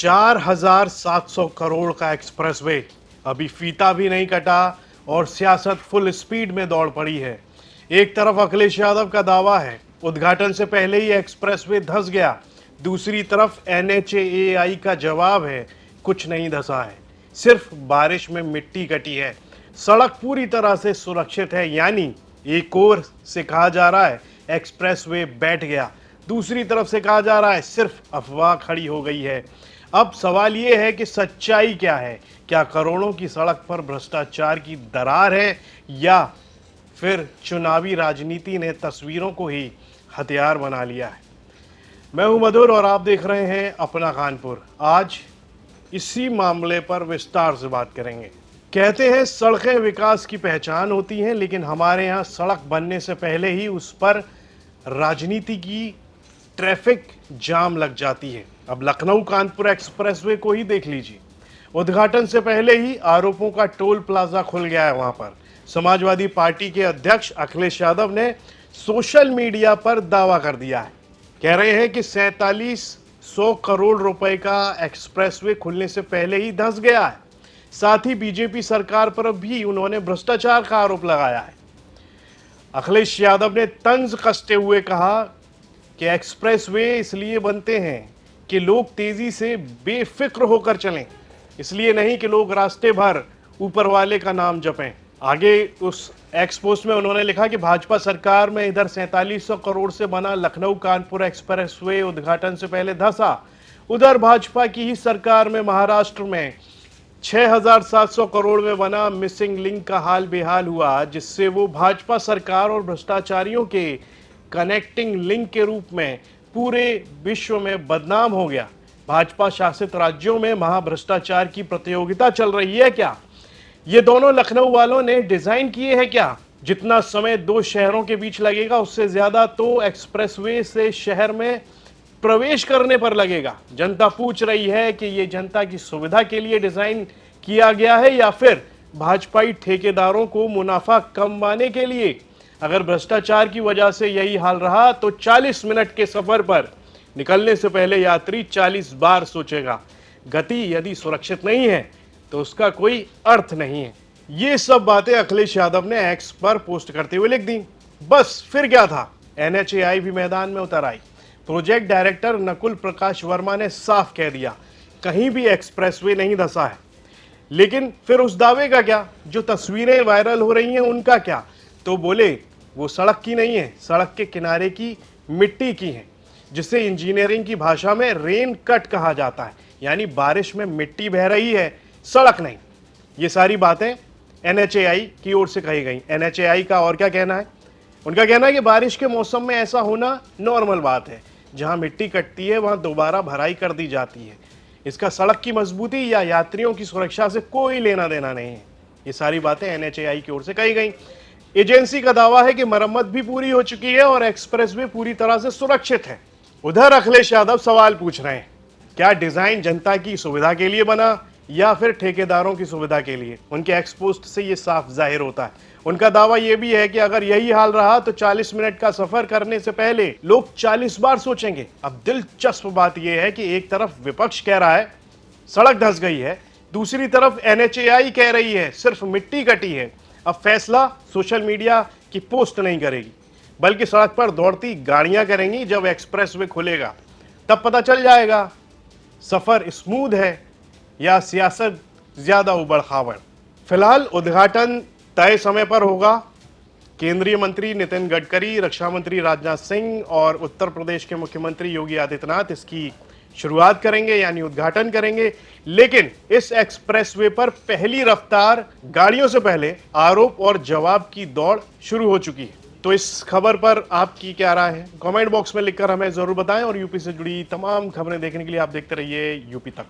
4,700 करोड़ का एक्सप्रेसवे अभी फीता भी नहीं कटा और सियासत फुल स्पीड में दौड़ पड़ी है। एक तरफ अखिलेश यादव का दावा है उद्घाटन से पहले ही एक्सप्रेसवे धंस गया, दूसरी तरफ NHAI का जवाब है कुछ नहीं धंसा है, सिर्फ बारिश में मिट्टी कटी है। सड़क पूरी तरह से सुरक्षित है, यानी एक ओर से कहा जा रहा है एक्सप्रेसवे बैठ गया, दूसरी तरफ से कहा जा रहा है सिर्फ अफवाह खड़ी हो गई है। अब सवाल ये है कि सच्चाई क्या है? क्या करोड़ों की सड़क पर भ्रष्टाचार की दरार है या फिर चुनावी राजनीति ने तस्वीरों को ही हथियार बना लिया है? मैं हूं मधुर और आप देख रहे हैं अपना कानपुर। आज इसी मामले पर विस्तार से बात करेंगे। कहते हैं सड़कें विकास की पहचान होती हैं, लेकिन हमारे यहाँ सड़क बनने से पहले ही उस पर राजनीति की ट्रैफिक जाम लग जाती है। अब लखनऊ कानपुर एक्सप्रेसवे को ही देख लीजिए। उद्घाटन से पहले ही आरोपों का टोल प्लाजा खुल गया है। वहां पर समाजवादी पार्टी के अध्यक्ष अखिलेश यादव ने सोशल मीडिया पर दावा कर दिया है। कह रहे हैं कि 4700 करोड़ रुपए का एक्सप्रेसवे खुलने से पहले ही धंस गया है। साथ ही बीजेपी सरकार पर भी उन्होंने भ्रष्टाचार का आरोप लगाया है। अखिलेश यादव ने तंज कसते हुए कहा कि एक्सप्रेसवे इसलिए बनते हैं कि लोग तेजी से बेफिक्र होकर चलें, इसलिए नहीं कि लोग रास्ते भर ऊपर वाले का नाम जपें। आगे उस एक्स पोस्ट में उन्होंने लिखा कि भाजपा सरकार में इधर 4700 करोड़ से बना लखनऊ कानपुर एक्सप्रेसवे उद्घाटन से पहले धंसा, उधर भाजपा की ही सरकार में महाराष्ट्र में 6,700 करोड़ में बना मिसिंग लिंक का हाल बेहाल हुआ, जिससे वो भाजपा सरकार और भ्रष्टाचारियों के कनेक्टिंग लिंक के रूप में पूरे विश्व में बदनाम हो गया। भाजपा शासित राज्यों में महाभ्रष्टाचार की प्रतियोगिता चल रही है क्या? ये दोनों लखनऊ वालों ने डिजाइन किए हैं क्या? जितना समय दो शहरों के बीच लगेगा उससे ज्यादा तो एक्सप्रेसवे से शहर में प्रवेश करने पर लगेगा। जनता पूछ रही है कि ये जनता की सुविधा के लिए डिजाइन किया गया है या फिर भाजपाई ठेकेदारों को मुनाफा कमाने के लिए। अगर भ्रष्टाचार की वजह से यही हाल रहा तो 40 मिनट के सफर पर निकलने से पहले यात्री 40 बार सोचेगा। गति यदि सुरक्षित नहीं है तो उसका कोई अर्थ नहीं है। ये सब बातें अखिलेश यादव ने एक्स पर पोस्ट करते हुए लिख दी। बस फिर क्या था, NHAI भी मैदान में उतर आई। प्रोजेक्ट डायरेक्टर नकुल प्रकाश वर्मा ने साफ कह दिया कहीं भी एक्सप्रेसवे नहीं धंसा है। लेकिन फिर उस दावे का क्या? जो तस्वीरें वायरल हो रही हैं उनका क्या? तो बोले वो सड़क की नहीं है, सड़क के किनारे की मिट्टी की है, जिसे इंजीनियरिंग की भाषा में रेन कट कहा जाता है, यानी बारिश में मिट्टी बह रही है, सड़क नहीं। ये सारी बातें NHAI की ओर से कही गई। NHAI का और क्या कहना है? उनका कहना है कि बारिश के मौसम में ऐसा होना नॉर्मल बात है, जहां मिट्टी कटती है वहां दोबारा भराई कर दी जाती है। इसका सड़क की मजबूती या यात्रियों की सुरक्षा से कोई लेना देना नहीं है। ये सारी बातें NHAI की ओर से कही गई। एजेंसी का दावा है कि मरम्मत भी पूरी हो चुकी है और एक्सप्रेसवे पूरी तरह से सुरक्षित है। उधर अखिलेश यादव सवाल पूछ रहे हैं, क्या डिजाइन जनता की सुविधा के लिए बना या फिर ठेकेदारों की सुविधा के लिए? उनके एक्स पोस्ट से ये साफ जाहिर होता है। उनका दावा यह भी है कि अगर यही हाल रहा तो 40 मिनट का सफर करने से पहले लोग 40 बार सोचेंगे। अब दिलचस्प बात यह है कि एक तरफ विपक्ष कह रहा है सड़क धंस गई है, दूसरी तरफ NHAI कह रही है सिर्फ मिट्टी कटी है। अब फैसला सोशल मीडिया की पोस्ट नहीं करेगी, बल्कि सड़क पर दौड़ती गाड़ियां करेंगी। जब एक्सप्रेसवे खुलेगा तब पता चल जाएगा सफर स्मूथ है या सियासत ज्यादा उबड़ खाबड़। फिलहाल उद्घाटन तय समय पर होगा। केंद्रीय मंत्री नितिन गडकरी, रक्षा मंत्री राजनाथ सिंह और उत्तर प्रदेश के मुख्यमंत्री योगी आदित्यनाथ इसकी शुरुआत करेंगे, यानी उद्घाटन करेंगे। लेकिन इस एक्सप्रेसवे पर पहली रफ्तार गाड़ियों से पहले आरोप और जवाब की दौड़ शुरू हो चुकी है। तो इस खबर पर आपकी क्या राय है? कमेंट बॉक्स में लिखकर हमें जरूर बताएं और यूपी से जुड़ी तमाम खबरें देखने के लिए आप देखते रहिए यूपी तक।